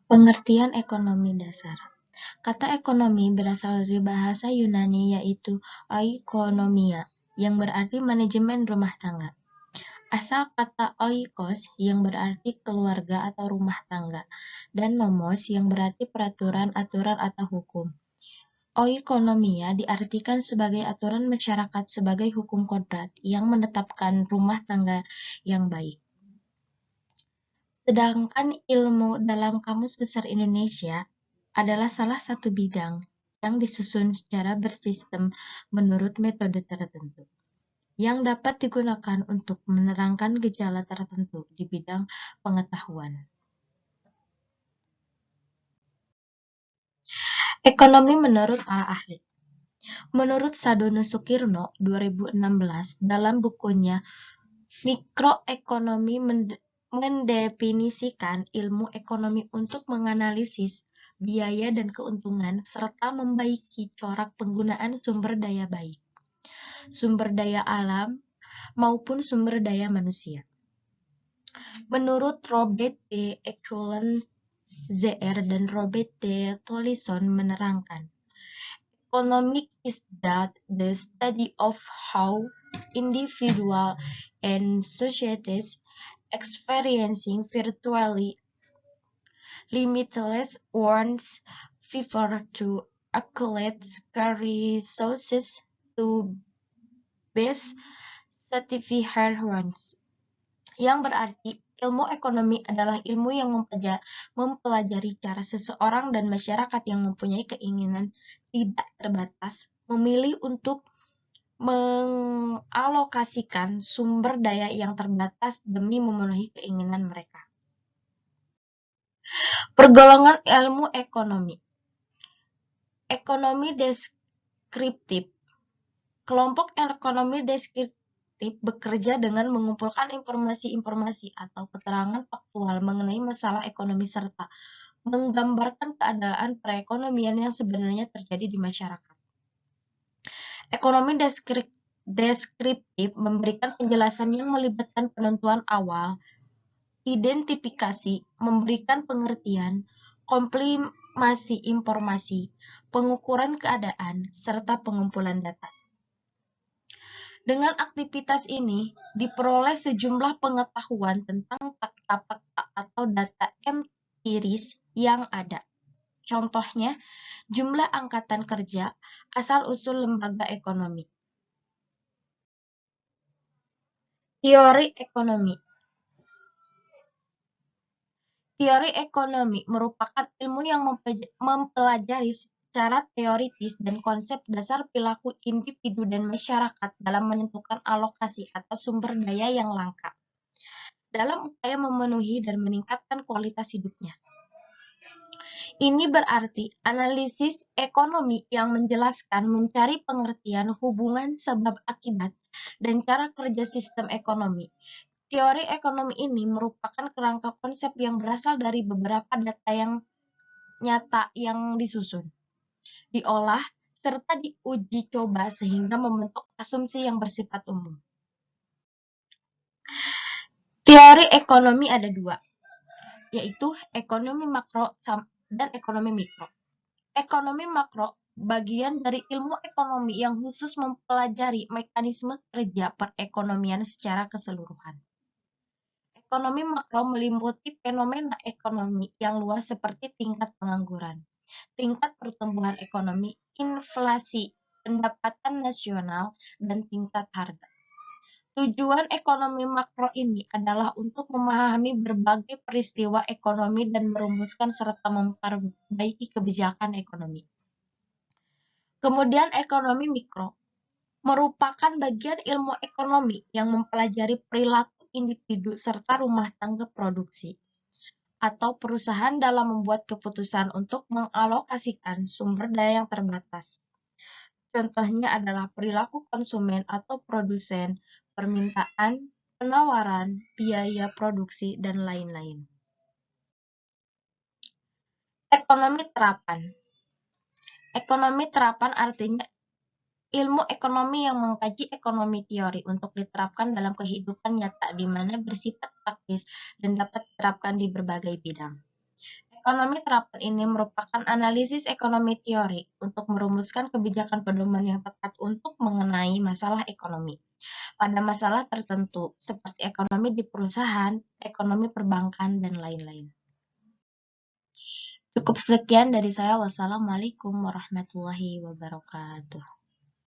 Pengertian ekonomi dasar. Kata ekonomi berasal dari bahasa Yunani yaitu oikonomia, yang berarti manajemen rumah tangga. Asal kata oikos yang berarti keluarga atau rumah tangga, dan nomos yang berarti peraturan, aturan, atau hukum. Oikonomia diartikan sebagai aturan masyarakat sebagai hukum kodrat yang menetapkan rumah tangga yang baik. Sedangkan ilmu dalam Kamus Besar Indonesia adalah salah satu bidang yang disusun secara bersistem menurut metode tertentu, yang dapat digunakan untuk menerangkan gejala tertentu di bidang pengetahuan. Ekonomi menurut para ahli. Menurut Sadono Sukirno 2016 dalam bukunya Mikroekonomi mendefinisikan ilmu ekonomi untuk menganalisis biaya dan keuntungan serta membaiki corak penggunaan sumber daya baik, sumber daya alam maupun sumber daya manusia. Menurut Robert D. Ekulen Zr. dan Robert D. Tollison menerangkan, economic is that the study of how individual and societies experiencing virtually limitless wants favor to accumulate scarce resources to best satisfy wants. Yang berarti ilmu ekonomi adalah ilmu yang mempelajari cara seseorang dan masyarakat yang mempunyai keinginan tidak terbatas memilih untuk mengalokasikan sumber daya yang terbatas demi memenuhi keinginan mereka. Pergolongan ilmu ekonomi. Ekonomi deskriptif. Kelompok ekonomi deskriptif bekerja dengan mengumpulkan informasi-informasi atau keterangan faktual mengenai masalah ekonomi serta menggambarkan keadaan perekonomian yang sebenarnya terjadi di masyarakat. Ekonomi deskriptif memberikan penjelasan yang melibatkan penentuan awal, identifikasi, memberikan pengertian, komprimasi informasi, pengukuran keadaan, serta pengumpulan data. Dengan aktivitas ini, diperoleh sejumlah pengetahuan tentang fakta-fakta atau data empiris yang ada. Contohnya, jumlah angkatan kerja, asal-usul lembaga ekonomi. Teori ekonomi. Teori ekonomi merupakan ilmu yang mempelajari secara teoritis dan konsep dasar perilaku individu dan masyarakat dalam menentukan alokasi atas sumber daya yang langka, dalam upaya memenuhi dan meningkatkan kualitas hidupnya. Ini berarti analisis ekonomi yang menjelaskan, mencari pengertian hubungan sebab akibat dan cara kerja sistem ekonomi. Teori ekonomi ini merupakan kerangka konsep yang berasal dari beberapa data yang nyata yang disusun, diolah, serta diuji coba sehingga membentuk asumsi yang bersifat umum. Teori ekonomi ada dua, yaitu ekonomi makro dan ekonomi mikro. Ekonomi makro bagian dari ilmu ekonomi yang khusus mempelajari mekanisme kerja perekonomian secara keseluruhan. Ekonomi makro meliputi fenomena ekonomi yang luas seperti tingkat pengangguran, tingkat pertumbuhan ekonomi, inflasi, pendapatan nasional, dan tingkat harga. Tujuan ekonomi makro ini adalah untuk memahami berbagai peristiwa ekonomi dan merumuskan serta memperbaiki kebijakan ekonomi. Kemudian ekonomi mikro merupakan bagian ilmu ekonomi yang mempelajari perilaku individu serta rumah tangga produksi atau perusahaan dalam membuat keputusan untuk mengalokasikan sumber daya yang terbatas. Contohnya adalah perilaku konsumen atau produsen, permintaan, penawaran, biaya produksi, dan lain-lain. Ekonomi terapan. Ekonomi terapan artinya ilmu ekonomi yang mengkaji ekonomi teori untuk diterapkan dalam kehidupan nyata di mana bersifat praktis dan dapat diterapkan di berbagai bidang. Ekonomi terapan ini merupakan analisis ekonomi teori untuk merumuskan kebijakan pedoman yang tepat untuk mengenai masalah ekonomi pada masalah tertentu, seperti ekonomi di perusahaan, ekonomi perbankan, dan lain-lain. Cukup sekian dari saya. Wassalamualaikum warahmatullahi wabarakatuh.